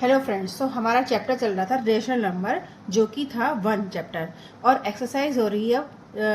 Hello friends, तो हमारा chapter चल रहा था रेशनल नंबर, जो कि था 1 चैप्टर, और एक्सरसाइज हो रही है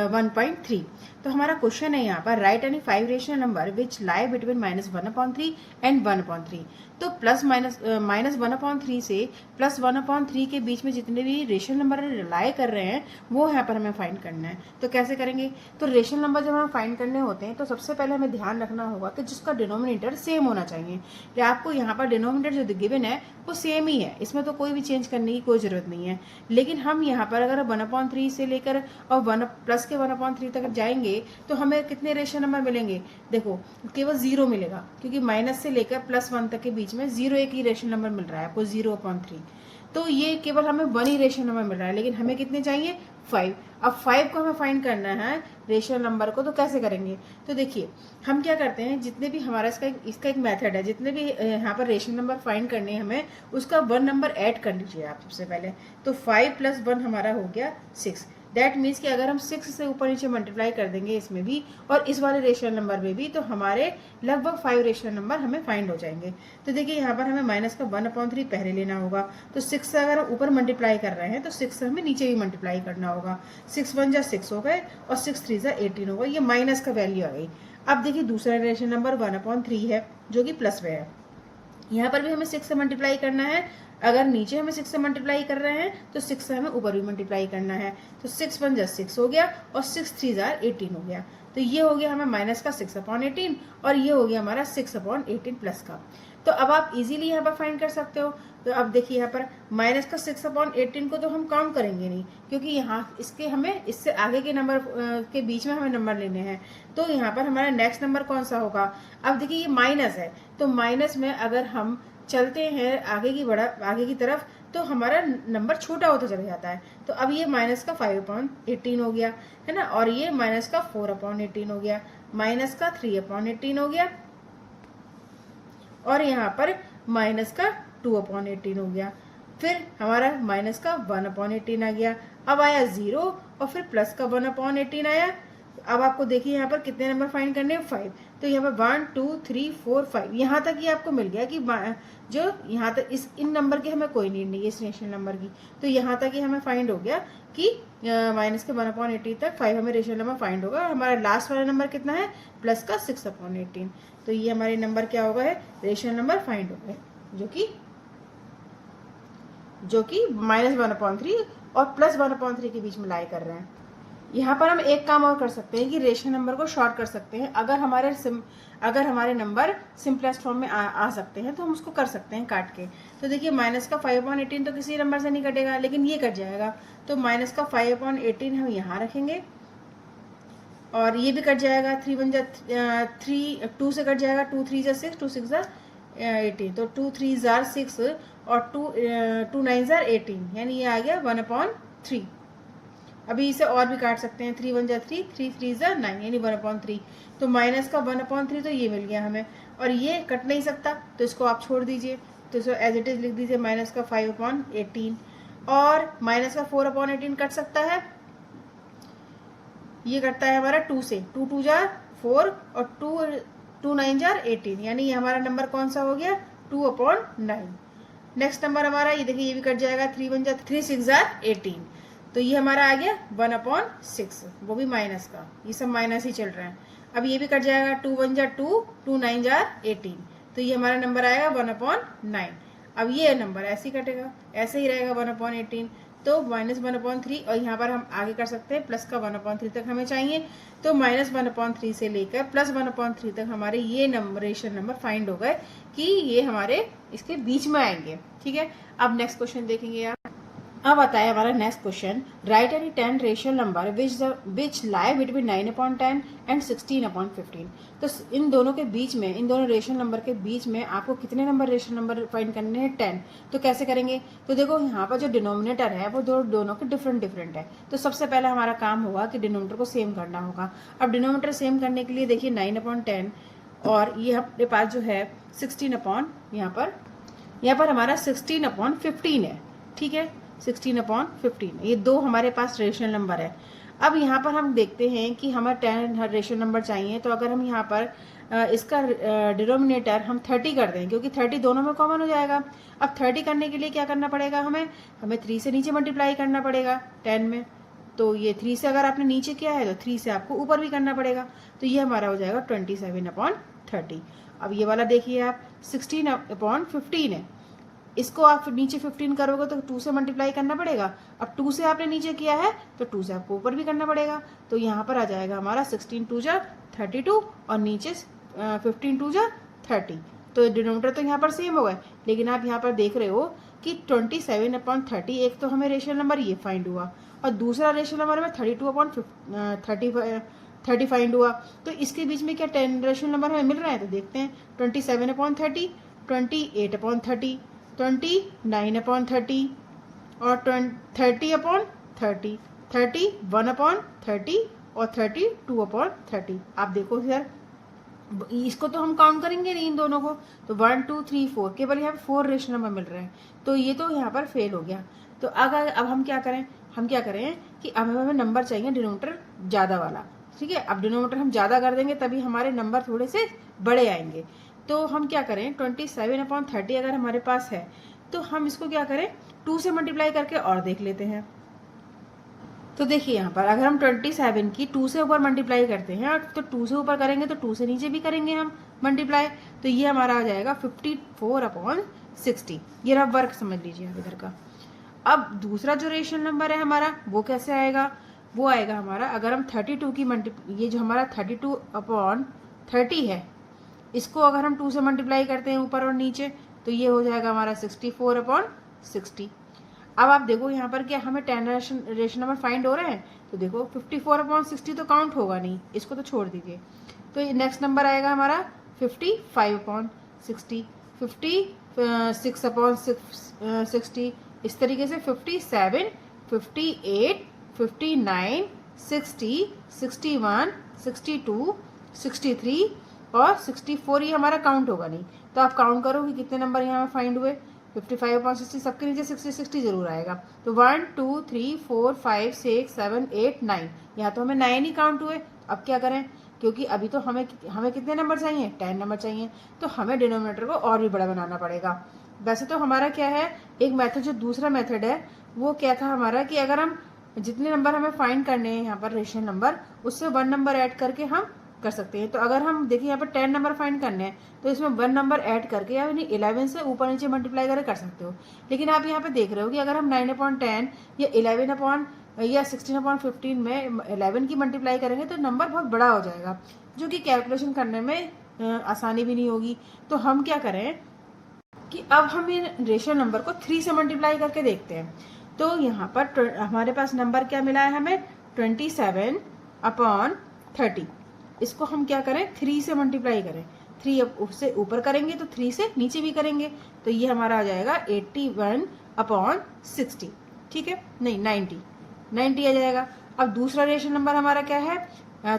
1.3। तो हमारा क्वेश्चन है यहाँ पर, right any 5 rational number which lie between -1/3 and 1/3। तो प्लस माइनस -1/3 से +1/3 के बीच में जितने भी रेशनल नंबर लाई कर रहे हैं वो यहाँ पर हमें फाइंड करना है। तो कैसे करेंगे? तो रेशनल नंबर जब हमें फाइंड करने होते हैं तो सबसे पहले हमें ध्यान रखना होगा कि जिसका डिनोमिनेटर सेम होना चाहिए। कि आपको यहाँ पर डिनोमिनेटर जो गिवन है वो सेम ही है, इसमें तो कोई भी चेंज करने की कोई ज़रूरत नहीं है। लेकिन हम यहाँ पर अगर 1/3 से लेकर और 1 प्लस के 1/3 तक जाएंगे तो हमें कितने रेशनल नंबर मिलेंगे? देखो, केवल 0 मिलेगा, क्योंकि माइनस से लेकर +1 तक के बीच में 0 एक ही रेशनल नंबर मिल रहा है आपको, 0/3। तो ये केवल हमें 1 ही रेशनल नंबर मिल रहा है, लेकिन हमें कितने चाहिए? 5। अब 5 को हमें फाइंड करना है रेशनल नंबर को, तो कैसे करेंगे? तो देखिए, हम क्या करते हैं, जितने भी हमारा इसका एक मेथड है, जितने भी यहाँ पर रेशनल नंबर फाइंड करने हैं हमें, उसका 1 नंबर ऐड कर लीजिए आप सबसे पहले। तो 5 + 1 हमारा हो गया 6। दैट मीन्स कि अगर हम 6 से ऊपर नीचे मल्टीप्लाई कर देंगे इसमें भी और इस वाले रेशनल नंबर में भी, तो हमारे लगभग 5 रेशनल नंबर हमें फाइंड हो जाएंगे। तो देखिए, यहाँ पर हमें माइनस का 1/3 पहले लेना होगा। तो 6 से अगर हम ऊपर मल्टीप्लाई कर रहे हैं तो 6 से हमें नीचे भी मल्टीप्लाई करना होगा। 6 × 1 = 6 हो गए और 6 × 3 = 18 हो गए। ये माइनस का वैल्यू आ गई। अब देखिए, दूसरा रेशनल नंबर 1/3 है, जो कि प्लस में है। यहाँ पर भी हमें 6 से मल्टीप्लाई करना है। अगर नीचे हमें 6 से मल्टीप्लाई कर रहे हैं तो 6 से हमें ऊपर भी मल्टीप्लाई करना है। तो 6 × 1 = 6 हो गया और 6 × 3 = 18 हो गया। तो ये हो गया हमें माइनस का 6/18 और ये हो गया हमारा 6/18 प्लस का। तो अब आप इजीली यहाँ पर फाइंड कर सकते हो। तो अब देखिए, यहाँ पर माइनस का 6/18 को तो हम काउंट करेंगे नहीं, क्योंकि यहाँ इसके हमें इससे आगे के नंबर के बीच में हमें नंबर लेने हैं। तो यहाँ पर हमारा नेक्स्ट नंबर कौन सा होगा? अब देखिए, ये माइनस है, तो माइनस में अगर हम चलते हैं आगे की तरफ तो हमारा नंबर छोटा होता चला जाता है। तो अब ये माइनस का 5/18 हो गया, है ना, और ये माइनस का 4/18 हो गया, माइनस का 3/18 हो गया, और यहाँ पर माइनस का 2/18 हो गया। फिर हमारा माइनस का 1/18 आ गया। अब आया 0 और फिर प्लस का 1/18 आया। अब आपको देखिए, यहाँ पर कितने नंबर फाइंड करने हैं? 5। तो यहाँ पर 1 2 3 4 5 यहाँ तक ही आपको मिल गया कि जो यहाँ तक इन नंबर की हमें कोई नीड नहीं है, इस रेशनल नंबर की। तो यहाँ तक ही हमें फाइंड हो गया कि माइनस के 1/18 तक 5 हमें रेशनल नंबर फाइंड होगा। हमारा लास्ट वाला नंबर कितना है? प्लस का 6/18। तो ये हमारे नंबर क्या हो गए? रेशनल नंबर फाइंड हो गए, जो कि -1/3 और +1/3 के बीच में लाई कर रहे हैं। यहाँ पर हम एक काम और कर सकते हैं कि रेशनल नंबर को शॉर्ट कर सकते हैं। अगर हमारे नंबर सिंपलेस्ट फॉर्म में आ सकते हैं तो हम उसको कर सकते हैं काट के। तो देखिए, माइनस का 5/18 तो किसी नंबर से नहीं कटेगा, लेकिन ये कट जाएगा। तो माइनस का 5/18 हम यहाँ रखेंगे और ये भी कट जाएगा। 2 से कट जाएगा, 2 × 3 = 6, 2 × 6 = 18। तो 2 × 3 = 6 और 2 × 9 = 18, यानी ये आ गया 1/3। अभी इसे और भी काट सकते हैं। 3 × 1 = 3, 3 × 3 = 9, यानी 1/3। तो माइनस का 1/3 तो ये मिल गया हमें, और ये कट नहीं सकता तो इसको आप छोड़ दीजिए। तो इसको एज इट इज लिख दीजिए, माइनस का 5/18। और माइनस का 4/18 कट सकता है, ये कटता है हमारा 2 से। 2 × 2 = 4 और 2 × 9 = 18, यानी ये हमारा नंबर कौन सा हो गया? 2/9। नेक्स्ट नंबर हमारा ये देखिए, ये भी कट जाएगा। 3 × 1 = 3, 6 = 18। तो ये हमारा आ गया 1/6, वो भी माइनस का। ये सब माइनस ही चल रहे हैं। अब ये भी कट जाएगा। 2 × 1 = 2, 2 × 9 = 18। तो ये हमारा नंबर आएगा 1/9। अब ये नंबर ऐसे ही कटेगा, ऐसे ही रहेगा 1/18। तो -1/3, और यहाँ पर हम आगे कर सकते हैं प्लस का 1/3 तक हमें चाहिए। तो -1/3 से लेकर +1/3 तक हमारे ये रेशनल नंबर फाइंड हो गए कि ये हमारे इसके बीच में आएंगे। ठीक है, अब नेक्स्ट क्वेश्चन देखेंगे आप। अब आता है हमारा next question, right any 10 rational number which lie between 9/10 and 16/15। तो इन दोनों के बीच में, इन दोनों रेशनल नंबर के बीच में आपको कितने नंबर रेशनल नंबर फाइंड करने हैं? 10। तो कैसे करेंगे? तो देखो, यहाँ पर जो डिनोमिनेटर है वो दोनों के डिफरेंट है। तो सबसे पहले हमारा काम होगा कि डिनोमिनेटर को सेम करना होगा। अब डिनोमिनेटर सेम करने के लिए देखिए, 9/10 और ये हमारे पास जो है 16 यहाँ पर हमारा 16/15 है। ठीक है, 16/15, ये दो हमारे पास रेशनल नंबर है। अब यहाँ पर हम देखते हैं कि हमें 10 रेशनल नंबर चाहिए, तो अगर हम यहाँ पर इसका डिनोमिनेटर हम 30 कर दें, क्योंकि 30 दोनों में कॉमन हो जाएगा। अब 30 करने के लिए क्या करना पड़ेगा, हमें 3 से नीचे मल्टीप्लाई करना पड़ेगा 10 में। तो ये 3 से अगर आपने नीचे किया है तो 3 से आपको ऊपर भी करना पड़ेगा, तो ये हमारा हो जाएगा 27/30। अब ये वाला देखिए आप, 16/15 है, इसको आप नीचे 15 करोगे तो 2 से मल्टीप्लाई करना पड़ेगा। अब 2 से आपने नीचे किया है तो 2 से आपको ऊपर भी करना पड़ेगा, तो यहाँ पर आ जाएगा हमारा 16 2 जा 32 और नीचे 15 2 जा 30। तो डिनोमिनेटर तो यहाँ पर सेम होगा, लेकिन आप यहाँ पर देख रहे हो कि 27/30 एक तो हमें रेशनल नंबर ये फाइंड हुआ और दूसरा रेशनल नंबर में 32/30 फाइंड हुआ। तो इसके बीच में क्या 10 रेशनल नंबर हमें मिल रहे हैं, तो देखते हैं। 27/30, 28/30, 29/30 और 30/30, 31/30 और 32/30। आप देखो यार, इसको तो हम काउंट करेंगे नहीं इन दोनों को, तो 1 2 3 4 केवल यहाँ पे 4 रेशनल नंबर मिल रहे हैं, तो ये तो यहाँ पर फेल हो गया। तो अगर अब हम क्या करें कि अब हमें नंबर चाहिए डिनोमिनेटर ज़्यादा वाला, ठीक है। अब डिनोमिनेटर हम ज़्यादा कर देंगे तभी हमारे नंबर थोड़े से बड़े आएंगे। तो हम क्या करें, 27/30 अगर हमारे पास है तो हम इसको क्या करें, 2 से मल्टीप्लाई करके और देख लेते हैं। तो देखिए यहाँ पर अगर हम 27 की 2 से ऊपर मल्टीप्लाई करते हैं, तो 2 से ऊपर करेंगे तो 2 से नीचे भी करेंगे हम मल्टीप्लाई, तो ये हमारा आ जाएगा 54/60। ये रफ वर्क समझ लीजिए आप इधर का। अब दूसरा जो रेशनल नंबर है हमारा वो कैसे आएगा, वो आएगा हमारा, अगर हम 32 की ये जो हमारा 32/30 है, इसको अगर हम 2 से मल्टीप्लाई करते हैं ऊपर और नीचे, तो ये हो जाएगा हमारा 64/60। अब आप देखो यहाँ पर क्या हमें 10 रेशनल नंबर फाइंड हो रहे हैं, तो देखो 54/60 तो काउंट होगा नहीं, इसको तो छोड़ दीजिए। तो नेक्स्ट नंबर आएगा हमारा 55/60, 56/60, इस तरीके से 57, 58, 59, 60, 61, 62, 63 और 64, ये हमारा काउंट होगा नहीं। तो आप काउंट करो कि कितने नंबर यहाँ में फाइंड हुए। 55/60, सबके नीचे 60 जरूर आएगा। तो 1 2 3 4 5 6 7 8 9, यहाँ तो हमें 9 ही काउंट हुए। अब क्या करें, क्योंकि अभी तो हमें कितने नंबर चाहिए, 10 नंबर चाहिए, तो हमें डिनोमिनेटर को और भी बड़ा बनाना पड़ेगा। वैसे तो हमारा क्या है, एक मेथड, जो दूसरा मेथड है वो क्या था हमारा, कि अगर हम जितने नंबर हमें फाइंड करने हैं यहाँ पर रेशनल नंबर, उससे 1 नंबर ऐड करके हम कर सकते हैं। तो अगर हम देखिए यहाँ पर 10 नंबर फाइंड करने हैं, तो इसमें 1 नंबर ऐड करके यानी 11 से ऊपर नीचे मल्टीप्लाई करके कर सकते हो। लेकिन आप यहाँ पे देख रहे हो कि अगर हम 9/10 या 11 या 16/15 में 11 की मल्टीप्लाई करेंगे तो नंबर बहुत बड़ा हो जाएगा, जो कि कैलकुलेशन करने में आसानी भी नहीं होगी। तो हम क्या करें कि अब हम इन रेशियो नंबर को 3 से मल्टीप्लाई करके देखते हैं। तो यहाँ पर हमारे पास नंबर क्या मिला है हमें, 27/30। इसको हम क्या करें, 3 से मल्टीप्लाई करें। 3 उससे ऊपर करेंगे तो 3 से नीचे भी करेंगे, तो ये हमारा आ जाएगा 81/60, ठीक है, नहीं 90 आ जाएगा। अब दूसरा रेशनल नंबर हमारा क्या है,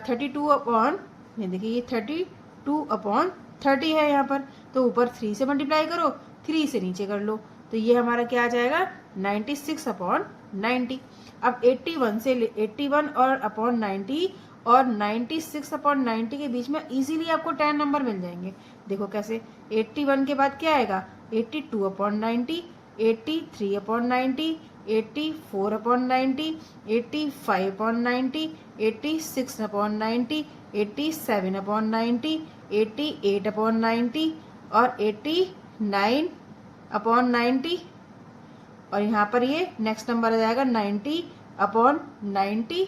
32 ये देखिए ये 32/30 है यहाँ पर, तो ऊपर 3 से मल्टीप्लाई करो, 3 से नीचे कर लो, तो ये हमारा क्या आ जाएगा 96/90। अब 81 और अपॉन 90 और 96/90 के बीच में इजीली आपको 10 नंबर मिल जाएंगे। देखो कैसे, 81 के बाद क्या आएगा, 82/90, 83/90, 84/90, 85/90, 86/90, 87/90, 88/90 और 89/90। और यहाँ पर ये नेक्स्ट नंबर आ जाएगा 90/90।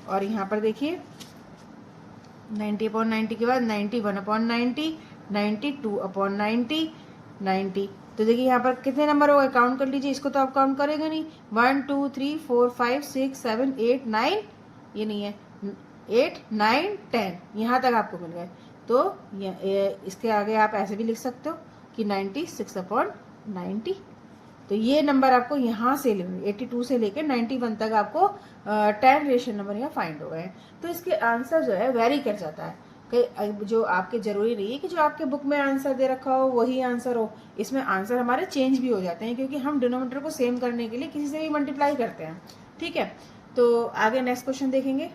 और यहाँ पर देखिए 90/90 के बाद 91/90, 92/90, 90। तो देखिए यहाँ पर कितने नंबर हो गए, काउंट कर लीजिए। इसको तो आप काउंट करेंगे नहीं, 1 2 3 4 5 6 7 8 9, ये नहीं है, 8 9 10, यहाँ तक आपको मिल गए। तो इसके आगे आप ऐसे भी लिख सकते हो कि 96/90। तो ये नंबर आपको यहाँ से 82 से लेकर 91 तक आपको 10 रेशनल नंबर यहाँ फाइंड हो गए हैं। तो इसके आंसर जो है वेरी कर जाता है, कई जो आपके जरूरी नहीं है कि जो आपके बुक में आंसर दे रखा हो वही आंसर हो, इसमें आंसर हमारे चेंज भी हो जाते हैं, क्योंकि हम डिनोमिनेटर को सेम करने के लिए किसी से भी मल्टीप्लाई करते हैं, ठीक है। तो आगे नेक्स्ट क्वेश्चन देखेंगे।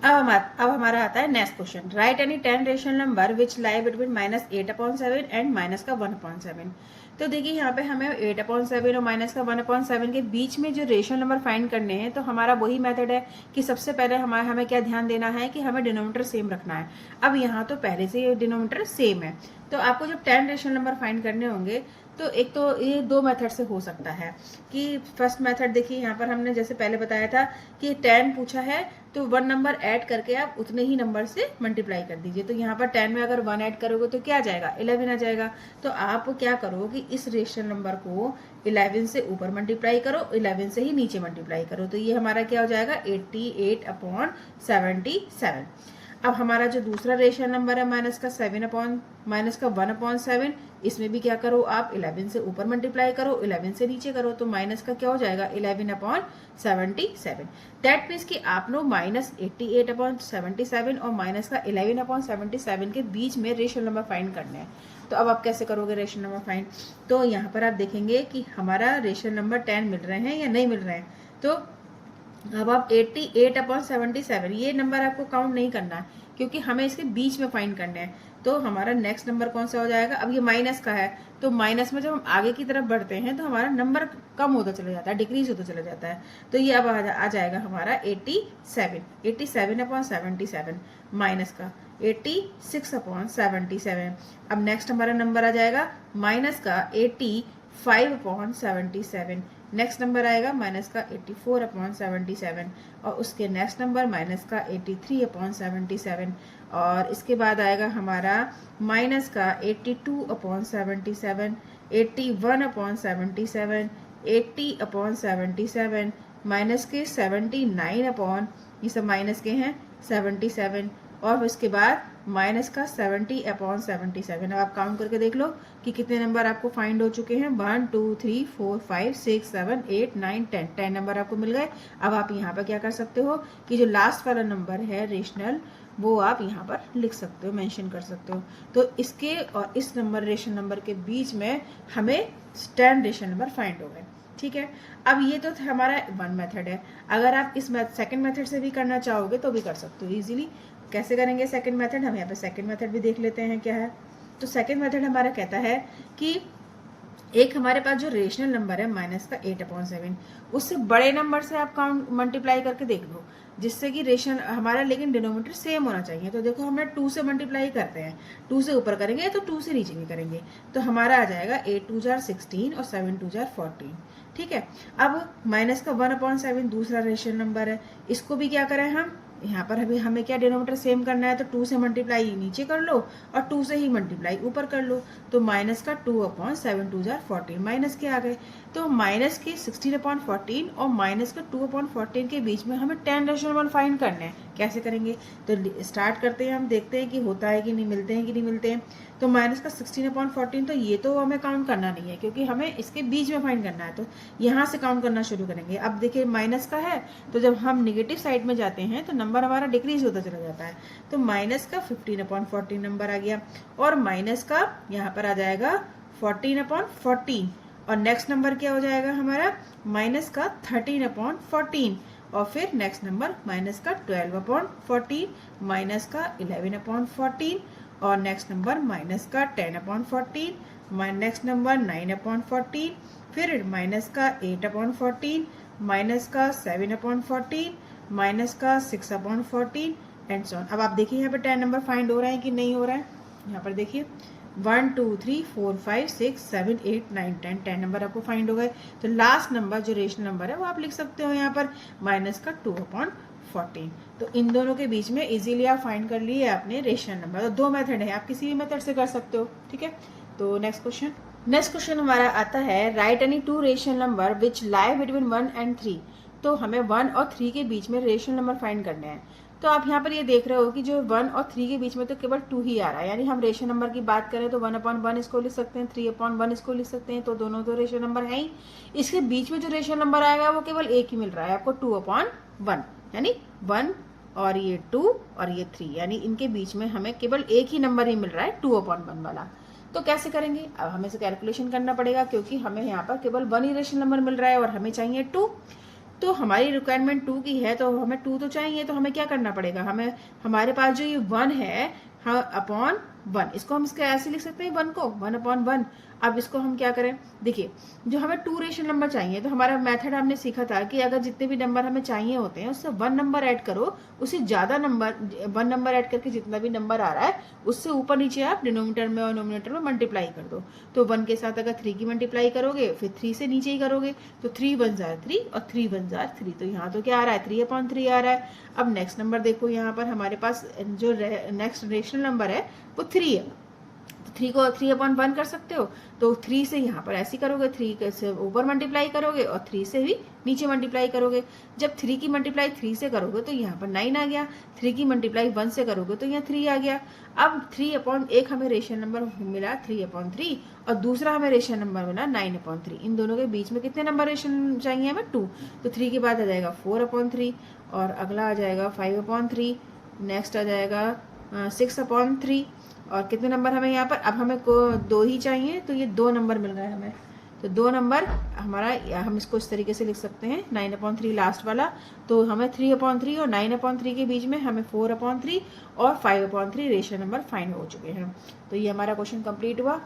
अब हमारा आता है next question, right any 10 rational number which lie between -8/7 and -1/7। तो देखिए यहाँ पे हमें 8/7 और -1/7 के बीच में जो रेशनल नंबर फाइंड करने हैं, तो हमारा वही मेथड है कि सबसे पहले हमें क्या ध्यान देना है कि हमें डिनोमिनेटर सेम रखना है। अब यहाँ तो पहले से डिनोमिनेटर सेम है, तो आपको जब 10 रेशनल नंबर फाइंड करने होंगे तो एक तो ये दो मेथड से हो सकता है कि फर्स्ट मेथड देखिए यहाँ पर हमने जैसे पहले बताया था कि 10 पूछा है तो 1 नंबर ऐड करके आप उतने ही नंबर से मल्टीप्लाई कर दीजिए। तो यहाँ पर 10 में अगर 1 ऐड करोगे तो क्या आ जाएगा, 11 आ जाएगा। तो आप क्या करो कि इस रेशनल नंबर को 11 से ऊपर मल्टीप्लाई करो, 11 से ही नीचे मल्टीप्लाई करो, तो ये हमारा क्या हो जाएगा 88/77। अब हमारा जो दूसरा रेशनल नंबर है -1/7, इसमें भी क्या करो आप 11 से ऊपर मल्टीप्लाई करो, 11 से नीचे करो, तो माइनस का क्या हो जाएगा 11/77। दैट मीन्स कि आप लोग -88/77 और माइनस का 11/77 के बीच में रेशनल नंबर फाइंड करने हैं। तो अब आप कैसे करोगे रेशनल नंबर फाइंड, तो यहाँ पर आप देखेंगे कि हमारा रेशनल नंबर 10 मिल रहे हैं या नहीं मिल रहे हैं। तो अब आप 88/77 ये नंबर आपको काउंट नहीं करना है क्योंकि हमें इसके बीच में फाइंड करने हैं। तो हमारा नेक्स्ट नंबर कौन सा हो जाएगा, अब ये माइनस का है तो माइनस में जब हम आगे की तरफ बढ़ते हैं तो हमारा नंबर कम होता चला जाता है, डिक्रीज होता चला जाता है। तो ये अब आ जाएगा हमारा 87/77 माइनस का 86/77। अब नेक्स्ट हमारा नंबर आ जाएगा माइनस का 85/77। नेक्स्ट नंबर आएगा माइनस का 84/77 और उसके नेक्स्ट नंबर माइनस का 83/77 और इसके बाद आएगा हमारा माइनस का 82/77, 81/77, 80/77, माइनस के 79 ये सब माइनस के हैं 77 और उसके बाद माइनस का 70/77। अब आप काउंट करके देख लो कि कितने नंबर आपको फाइंड हो चुके हैं, 1 2 3 4 5 6 7 8 9 10 नंबर आपको मिल गए। अब आप यहाँ पर क्या कर सकते हो कि जो लास्ट वाला नंबर है रेशनल वो आप यहाँ पर लिख सकते हो, मेंशन कर सकते हो। तो इसके और इस नंबर रेशनल नंबर के बीच में हमें 10 रेशनल नंबर फाइंड हो गए। ठीक है, अब ये तो हमारा वन मेथड है। अगर आप इस सेकंड मेथड से भी करना चाहोगे तो भी कर सकते हो इजीली। कैसे करेंगे सेकंड मेथड, हम यहाँ पे सेकंड मेथड भी देख लेते हैं क्या है। तो सेकंड मेथड हमारा कहता है कि एक हमारे पास जो रेशनल नंबर है माइनस का 8/7 उससे बड़े नंबर से आप काउंट मल्टीप्लाई करके देख लो जिससे कि रेशन हमारा लेकिन डिनोमिनेटर सेम होना चाहिए। तो देखो हमने 2 से मल्टीप्लाई करते हैं, 2 से ऊपर करेंगे तो 2 से नीचे भी करेंगे, तो हमारा आ जाएगा 8 2 जार 16 और 7 2 जार 14। ठीक है, अब माइनस का 1/7 दूसरा रेशनल नंबर है, इसको भी क्या करें हम यहाँ पर अभी हमें क्या डिनोमिनेटर सेम करना है, तो 2 से मल्टीप्लाई नीचे कर लो और 2 से ही मल्टीप्लाई ऊपर कर लो, तो माइनस का 2/7 2 जार 14 माइनस के आ गए। तो माइनस के 16/14 और माइनस का 2/14 के बीच में हमें 10 रेशनल नंबर फाइंड करने हैं। कैसे करेंगे, तो स्टार्ट करते हैं, हम देखते हैं कि होता है कि नहीं, मिलते हैं कि नहीं मिलते हैं। तो माइनस का 16/14 तो ये तो हमें काउंट करना नहीं है क्योंकि हमें इसके बीच में फाइंड करना है, तो यहाँ से काउंट करना शुरू करेंगे। अब देखिए माइनस का है तो जब हम निगेटिव साइड में जाते हैं तो नंबर हमारा डिक्रीज होता चला जाता है। तो माइनस का 15/14 नंबर आ गया और माइनस का यहाँ पर आ जाएगा 14/14 और नेक्स्ट नंबर क्या हो जाएगा हमारा माइनस का 13/14 और फिर नेक्स्ट नंबर माइनस का 12/14 माइनस का 11/14 और नेक्स्ट नंबर माइनस का 10/14 नेक्स्ट नंबर 9/14 फिर माइनस का 8/14 माइनस का 7/14 माइनस का 6/14 एंड सो ऑन। अब आप देखिए यहाँ पर 10 नंबर फाइंड हो रहे हैं कि नहीं हो रहा है। यहाँ पर देखिए 1 2 3 4 5 6 7 8 9 10 नंबर आपको फाइंड हो गए। तो लास्ट नंबर जो रेशनल नंबर है वो आप लिख सकते हो यहाँ पर माइनस का 2/14। तो इन दोनों के बीच में इजीली आप फाइंड कर लिए आपने रेशनल नंबर। तो दो मेथड है, आप किसी भी मेथड से कर सकते हो। ठीक है, तो नेक्स्ट क्वेश्चन हमारा आता है right any 2 rational number which lie between 1 and 3। तो हमें 1 और 3 के बीच में रेशनल नंबर फाइंड करने हैं। तो आप यहाँ पर ये देख रहे हो कि जो 1 और 3 के बीच में तो केवल 2 ही आ रहा है, यानी हम रेशनल नंबर की बात करें तो 1/1 इसको लिख सकते हैं, 3/1 इसको लिख सकते हैं, तो दोनों तो रेशनल नंबर है ही। इसके बीच में जो रेशनल नंबर आएगा वो केवल एक ही मिल रहा है आपको 2/1, यानी 1 और ये 2 और ये 3, यानी इनके बीच में हमें केवल एक ही नंबर ही मिल रहा है 2/1 वाला। तो कैसे करेंगे, अब हमें इसे कैलकुलेशन करना पड़ेगा क्योंकि हमें यहाँ पर केवल 1 ही रेशनल नंबर मिल रहा है और हमें चाहिए 2। तो हमारी रिक्वायरमेंट 2 की है, तो हमें 2 तो चाहिए, तो हमें क्या करना पड़ेगा, हमें हमारे पास जो ये 1 है, हाँ अपॉन 1, इसको हम इसका ऐसे लिख सकते हैं 1 को 1/1। अब इसको हम क्या करें, देखिए जो हमें 2 रेशनल नंबर चाहिए, तो हमारा मेथड हमने सीखा था कि अगर जितने भी नंबर हमें चाहिए होते हैं उससे 1 नंबर ऐड करो, उससे ज़्यादा नंबर 1 नंबर ऐड करके जितना भी नंबर आ रहा है उससे ऊपर नीचे आप डिनोमिनेटर में और नोमिनेटर में मल्टीप्लाई कर दो। तो 1 के साथ अगर 3 की मल्टीप्लाई करोगे फिर 3 से नीचे ही करोगे, तो 3 1 जार 3 और 3 1 जार 3, तो यहाँ तो क्या आ रहा है 3/3 आ रहा है। अब नेक्स्ट नंबर देखो, यहाँ पर हमारे पास जो नेक्स्ट रेशनल नंबर है वो 3 है, तो 3 को 3/1 कर सकते हो, तो 3 से यहाँ पर ऐसे करोगे, 3 से ऊपर मल्टीप्लाई करोगे और 3 से भी नीचे मल्टीप्लाई करोगे। जब 3 की मल्टीप्लाई 3 से करोगे तो यहाँ पर 9 आ गया, 3 की मल्टीप्लाई 1 से करोगे तो यहाँ 3 आ गया। अब 3/1 हमें रेशन नंबर मिला 3/3 और दूसरा हमें रेशन नंबर मिला 9/3। इन दोनों के बीच में कितने नंबर रेशन चाहिए हमें 2, तो 3 के बाद आ जाएगा 4/3 और अगला आ जाएगा 5/3, नेक्स्ट आ जाएगा 6/3 और कितने नंबर हमें यहाँ पर, अब हमें को 2 ही चाहिए, तो ये 2 नंबर मिल गए हमें, तो 2 नंबर हमारा, हम इसको इस तरीके से लिख सकते हैं 9/3 लास्ट वाला, तो हमें 3/3 और 9/3 के बीच में हमें 4/3 और 5/3 रेशन नंबर फाइंड हो चुके हैं। तो ये हमारा क्वेश्चन कंप्लीट हुआ।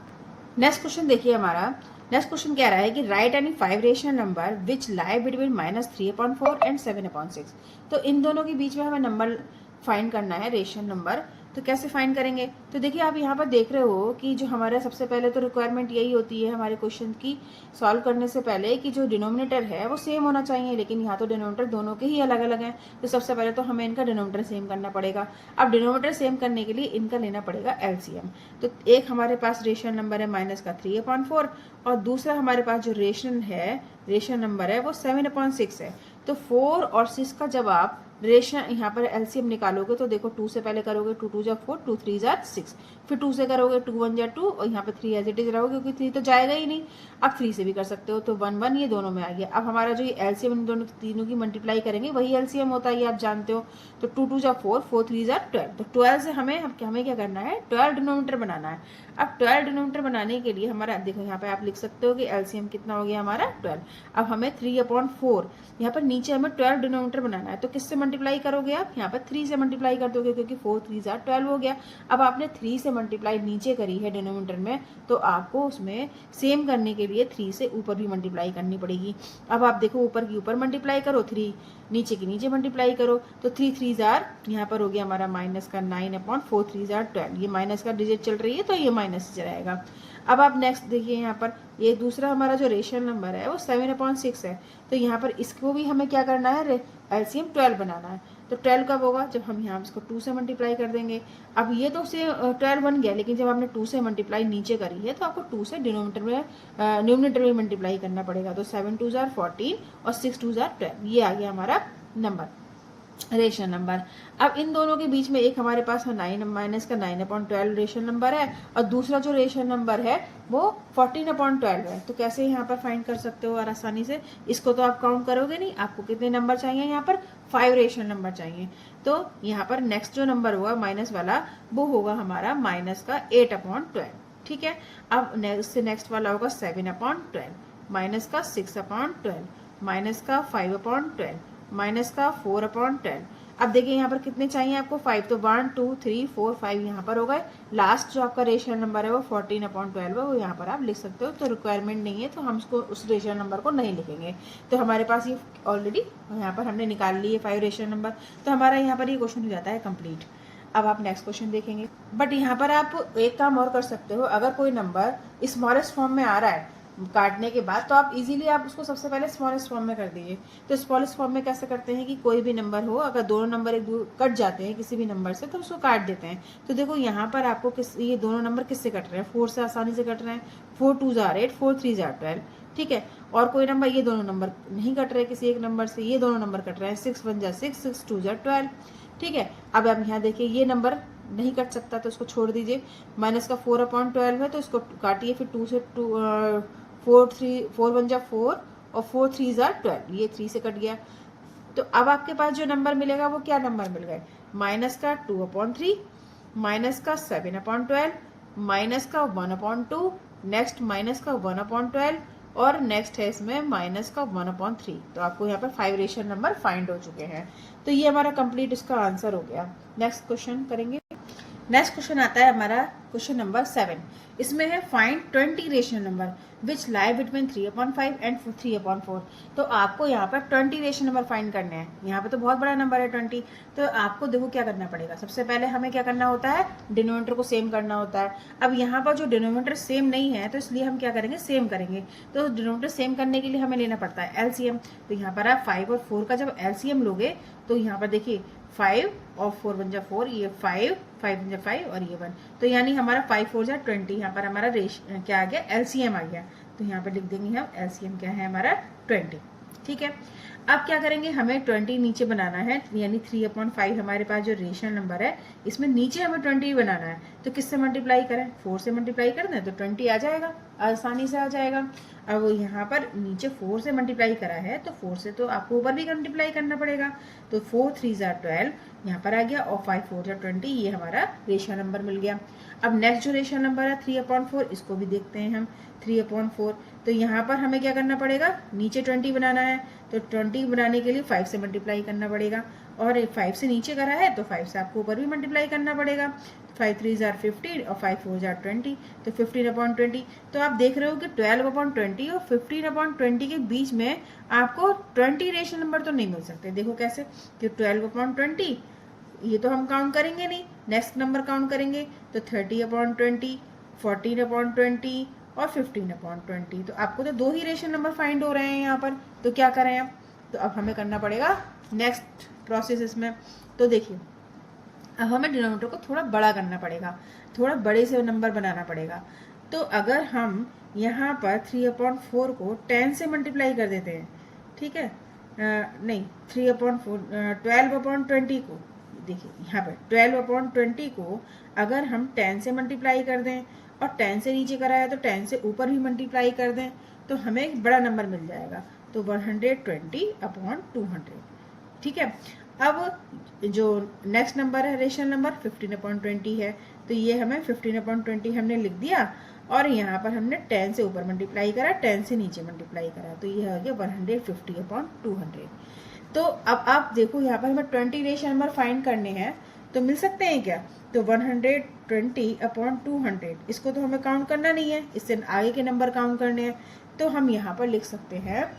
नेक्स्ट क्वेश्चन देखिए हमारा, नेक्स्ट क्वेश्चन कह रहा है कि right any 5 rational number which lie between -3/4 and 7/6। तो इन दोनों के बीच में हमें नंबर फाइंड करना है रेशनल नंबर, तो कैसे फाइंड करेंगे, तो देखिए आप यहाँ पर देख रहे हो कि जो हमारा सबसे पहले तो रिक्वायरमेंट यही होती है हमारे क्वेश्चन की सॉल्व करने से पहले कि जो डिनोमिनेटर है वो सेम होना चाहिए, लेकिन यहाँ तो डिनोमिनेटर दोनों के ही अलग अलग हैं, तो सबसे पहले तो हमें इनका डिनोमिनेटर सेम करना पड़ेगा। अब डिनोमिनेटर सेम करने के लिए इनका लेना पड़ेगा एलसीएम। तो एक हमारे पास रेशनल नंबर है -3/4 और दूसरा हमारे पास जो रेशनल नंबर है वो 7/6 है। तो 4 और 6 का जब आप रेशन यहाँ पर एलसीएम निकालोगे तो देखो 2 से पहले करोगे 2 2 जा 4, 2 3 जा 6, फिर 2 से करोगे 2 1 जा 2 और यहाँ पे 3 एज इट इज रहोगे क्योंकि 3 तो जाएगा ही नहीं। अब 3 से भी कर सकते हो, तो 1 1 ये दोनों में आ गया। अब हमारा जो ये एलसीएम इन दोनों तीनों की मल्टीप्लाई करेंगे वही एलसीएम होता है, ये आप जानते हो। तो 2 2 जा 4, 4 3 जा 12, तो 12 से हमें क्या करना है 12 डिनोमिनेटर बनाना है। अब 12 डिनोमिनेटर बनाने के लिए हमारा देखो यहाँ पे आप लिख सकते हो कि एलसीएम कितना हो गया हमारा 12। अब हमें 3/4 यहाँ पर नीचे हमें 12 डिनोमिनेटर बनाना है, तो किससे मल्टीप्लाई करोगे आप, यहाँ पर 3 से मल्टीप्लाई कर दोगे क्योंकि 4 3 जा 12 हो गया। अब आपने 3 से मल्टीप्लाई नीचे करी है डिनोमिनेटर में, तो आपको उसमें सेम करने के लिए 3 से ऊपर भी मल्टीप्लाई करनी पड़ेगी। अब आप देखो ऊपर की ऊपर मल्टीप्लाई करो, 3 नीचे की नीचे मल्टीप्लाई करो, तो 3 3 जार यहाँ पर हो गया हमारा -9/4 3 जार 12, ये माइनस का डिजिट चल रही है तो ये माइनस से रहेगा। अब आप नेक्स्ट देखिए यहाँ पर ये दूसरा हमारा जो रेशनल नंबर है वो 7/6 है, तो यहाँ पर इसको भी हमें क्या करना है एलसीएम 12 बनाना है। तो 12 कब होगा, जब हम यहाँ इसको 2 से मल्टीप्लाई कर देंगे। अब ये तो से 12 बन गया, लेकिन जब आपने 2 से मल्टीप्लाई नीचे करी है तो आपको 2 से न्यूमिनेटर में मल्टीप्लाई करना पड़ेगा। तो 7 2 जार 14 और 6 2 जार 12, ये आ गया हमारा नंबर रेशन नंबर। अब इन दोनों के बीच में एक हमारे पास 9/12 रेशन नंबर है और दूसरा जो रेशन नंबर है वो 14/12 है। तो कैसे यहाँ पर फाइंड कर सकते हो और आसानी से, इसको तो आप काउंट करोगे नहीं, आपको कितने नंबर चाहिए यहाँ पर 5 रेशन नंबर चाहिए। तो यहाँ पर नेक्स्ट जो नंबर होगा माइनस वाला वो होगा हमारा माइनस का 8/12, ठीक है। अब इससे नेक्स्ट वाला होगा 7/12, माइनस का 6/12, माइनस का 5/12, माइनस का 4/10। अब देखिए यहाँ पर कितने चाहिए आपको 5, तो 1 2 3 4 5 यहाँ पर हो गए। लास्ट जो आपका रेशनल नंबर है वो 14/12 है, वो यहाँ पर आप लिख सकते हो। तो रिक्वायरमेंट नहीं है तो हम उसको उस रेशनल नंबर को नहीं लिखेंगे। तो हमारे पास ये ऑलरेडी यहाँ पर हमने निकाल लिए 5 रेशनल नंबर, तो हमारा यहाँ पर ये क्वेश्चन हो जाता है कंप्लीट। अब आप नेक्स्ट क्वेश्चन देखेंगे, बट यहाँ पर आप एक काम और कर सकते हो, अगर कोई नंबर स्मॉलेस्ट फॉर्म में आ रहा है काटने के बाद तो आप इजीली आप उसको सबसे पहले स्मॉलेस्ट फॉर्म में कर दीजिए। तो स्मॉलेस्ट फॉर्म में कैसे करते हैं कि कोई भी नंबर हो, अगर दोनों नंबर एक कट जाते हैं किसी भी नंबर से तो उसको काट देते हैं। तो देखो यहाँ पर आपको ये दोनों नंबर किससे कट रहे हैं, 4 से आसानी से कट रहे हैं, 4 2 जार 8, 4 3 जार 12, ठीक है। और कोई नंबर, ये दोनों नंबर नहीं कट रहे किसी एक नंबर से, ये दोनों नंबर कट रहे हैं, 6 1 जा 6, 6 2 जा 12, ठीक है। अब आप यहाँ देखिए ये नंबर नहीं कट सकता तो उसको छोड़ दीजिए। माइनस का 4/12 है तो इसको काटिए, फिर 2 से 4 1 जा 4 और 4 3 जार 12, ये 3 से कट गया। तो अब आपके पास जो नंबर मिलेगा वो क्या नंबर मिल गए, माइनस का 2/3, माइनस का 7/12, माइनस का 1/2, नेक्स्ट माइनस का 1/12, और नेक्स्ट है इसमें माइनस का 1/3। तो आपको यहाँ पर 5 रेशनल नंबर फाइंड हो चुके हैं। तो ये हमारा कंप्लीट इसका आंसर हो गया। नेक्स्ट क्वेश्चन करेंगे। नेक्स्ट क्वेश्चन आता है हमारा क्वेश्चन नंबर 7। इसमें है find 20 rational number which lie between 3/5 and 3/4। तो आपको यहाँ पर 20 रेशनल नंबर फाइंड करने हैं। यहाँ पे तो बहुत बड़ा नंबर है 20। तो आपको देखो क्या करना पड़ेगा। सबसे पहले हमें क्या करना होता है, डिनोमिनेटर को सेम करना होता है। अब यहाँ पर जो डिनोमिनेटर सेम नहीं है तो इसलिए हम क्या करेंगे, सेम करेंगे। तो डिनोमिनेटर सेम करने के लिए हमें लेना पड़ता है एलसीएम। तो यहाँ पर आप 5 और 4 का जब एलसीएम लोगे तो यहाँ पर देखिए 5 और 4 बन जा 4, ये 5 बन जा 5 और ये 1। तो यानी हमारा 5 4 जा 20। यहाँ पर हमारा क्या आ गया, एलसीएम आ गया। तो यहाँ पर लिख देंगे हम एलसीएम क्या है हमारा 20। ठीक है। अब क्या करेंगे, हमें 20 नीचे बनाना है, यानी 3/5 हमारे पास जो रेशनल नंबर है इसमें नीचे हमें 20 बनाना है। तो किससे मल्टीप्लाई करें, 4 से मल्टीप्लाई कर दें तो 20 आ जाएगा, आसानी से आ जाएगा। अब यहाँ पर नीचे 4 से मल्टीप्लाई करा है तो 4 से तो आपको ऊपर भी मल्टीप्लाई करना पड़ेगा। तो 4 3 जा 12 यहाँ पर आ गया और 5 4 जा 20, ये हमारा रेशनल नंबर मिल गया। अब नेक्स्ट जो रेशनल नंबर है 3/4, इसको भी देखते हैं हम। 3/4 तो यहाँ पर हमें क्या करना पड़ेगा, नीचे 20 बनाना है। तो 20 बनाने के लिए 5 से मल्टीप्लाई करना पड़ेगा, और 5 से नीचे करा है तो 5 से आपको ऊपर भी मल्टीप्लाई करना पड़ेगा। 5 3 जार 15 और 5 4 जार 20, तो 15/20। तो आप देख रहे हो कि 12/20 और 15/20 के बीच में आपको 20 रेशनल नंबर तो नहीं मिल सकते। देखो कैसे, कि 12/20 ये तो हम काउंट करेंगे नहीं, नेक्स्ट नंबर काउंट करेंगे। तो 30/20, 14/20 और 15/20। तो आपको तो 2 ही रेशनल नंबर फाइंड हो रहे हैं यहाँ पर। तो क्या करें अब, तो अब हमें करना पड़ेगा नेक्स्ट प्रोसेस इसमें। तो देखिए अब हमें डिनोमिनेटर को थोड़ा बड़ा करना पड़ेगा, थोड़ा बड़े से नंबर बनाना पड़ेगा। तो अगर हम यहाँ पर 3/4 को 10 से मल्टीप्लाई कर देते हैं, ठीक है, नहीं 3/4 12/20 को, देखिए यहाँ पर 12/20 को अगर हम 10 से मल्टीप्लाई कर दें और 10 से नीचे करा है तो 10 से ऊपर भी मल्टीप्लाई कर दें तो हमें एक बड़ा नंबर मिल जाएगा। तो 120/200। ठीक है। अब जो नेक्स्ट नंबर है रेशनल नंबर 15/20 है, तो ये हमें 15/20 हमने लिख दिया, और यहाँ पर हमने 10 से ऊपर मल्टीप्लाई करा, 10 से नीचे मल्टीप्लाई करा, तो ये हो गया 150/200। तो अब आप देखो यहाँ पर हमें 20 रेशनल नंबर फाइंड करने हैं, तो मिल सकते हैं क्या। तो 120/200, इसको तो हमें काउंट करना नहीं है, इससे आगे के नंबर काउंट करने हैं। तो हम यहाँ पर लिख सकते हैं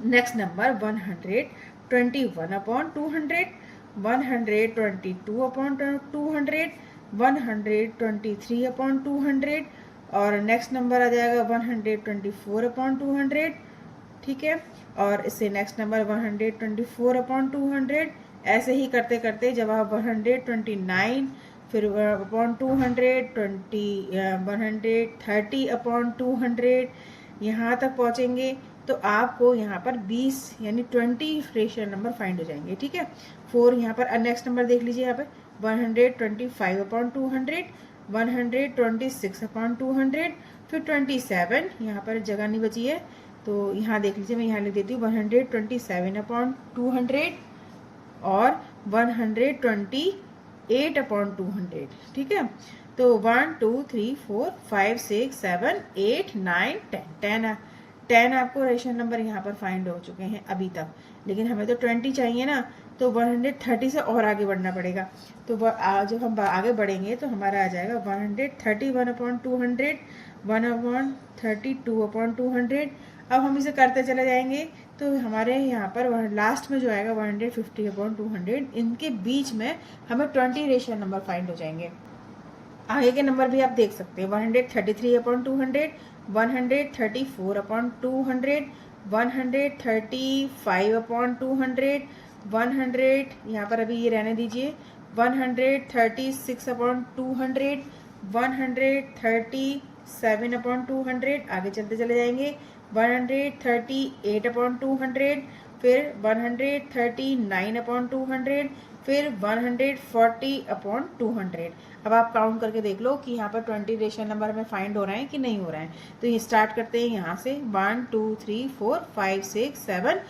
नेक्स्ट नंबर 121/200, 122/200, 123/200 और नेक्स्ट नंबर आ जाएगा 124/200। ठीक है। और इससे नेक्स्ट नंबर 124/200। ऐसे ही करते करते जब आप 129 फिर 130/200 यहाँ तक पहुँचेंगे तो आपको यहाँ पर 20 यानी 20 रेशनल नंबर फाइंड हो जाएंगे। ठीक है। 4 यहाँ पर नेक्स्ट नंबर देख लीजिए, यहाँ पर 125/200, 126/200, फिर 27, यहाँ पर जगह नहीं बची है तो यहाँ देख लीजिए, मैं यहाँ लिख देती हूँ 127/200 और 128/200। ठीक है। तो 1 2 3 4 5 6 7 8 9 10 10 आपको रेशनल नंबर यहाँ पर फाइंड हो चुके हैं अभी तक, लेकिन हमें तो 20 चाहिए ना, तो 130 से और आगे बढ़ना पड़ेगा। तो जब हम आगे बढ़ेंगे तो हमारा आ जाएगा 131/200, 132/200। अब हम इसे करते चले जाएंगे तो हमारे यहाँ पर लास्ट में जो आएगा 150/200, इनके बीच में हमें 20 रेशनल नंबर फाइंड हो जाएंगे। आगे के नंबर भी आप देख सकते हैं 133/200, 134/200, 135/200, 100 यहाँ पर अभी ये रहने दीजिए, 136/200, 137/200। आगे चलते चले जाएंगे 138/200, फिर 139/200, फिर 140/200। अब आप काउंट करके देख लो कि यहाँ पर 20 रेशनल नंबर हमें फाइंड हो रहे हैं कि नहीं हो रहे हैं। तो ये स्टार्ट करते हैं यहाँ से 1 2 3 4 5 6 7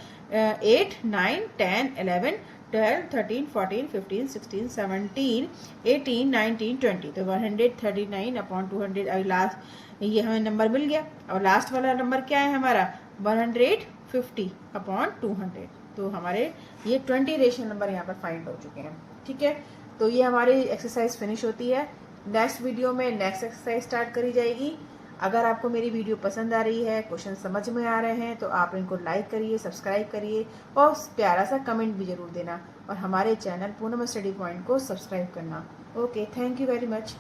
8 9 10 11 12, 13, 14, 15, 16, 17, 18, 19, 20। तो 139 अपॉन 200 अभी लास्ट ये हमें नंबर मिल गया। और लास्ट वाला नंबर क्या है हमारा 150 अपॉन 200। तो हमारे ये 20 रेशनल नंबर यहाँ पर फाइंड हो चुके हैं। ठीक है, तो ये हमारी एक्सरसाइज फिनिश होती है। नेक्स्ट वीडियो में नेक्स्ट एक्सरसाइज स्टार्ट करी जाएगी। अगर आपको मेरी वीडियो पसंद आ रही है, क्वेश्चन समझ में आ रहे हैं, तो आप इनको लाइक करिए, सब्सक्राइब करिए और प्यारा सा कमेंट भी ज़रूर देना और हमारे चैनल पूनम स्टडी पॉइंट को सब्सक्राइब करना। Okay, thank you very much.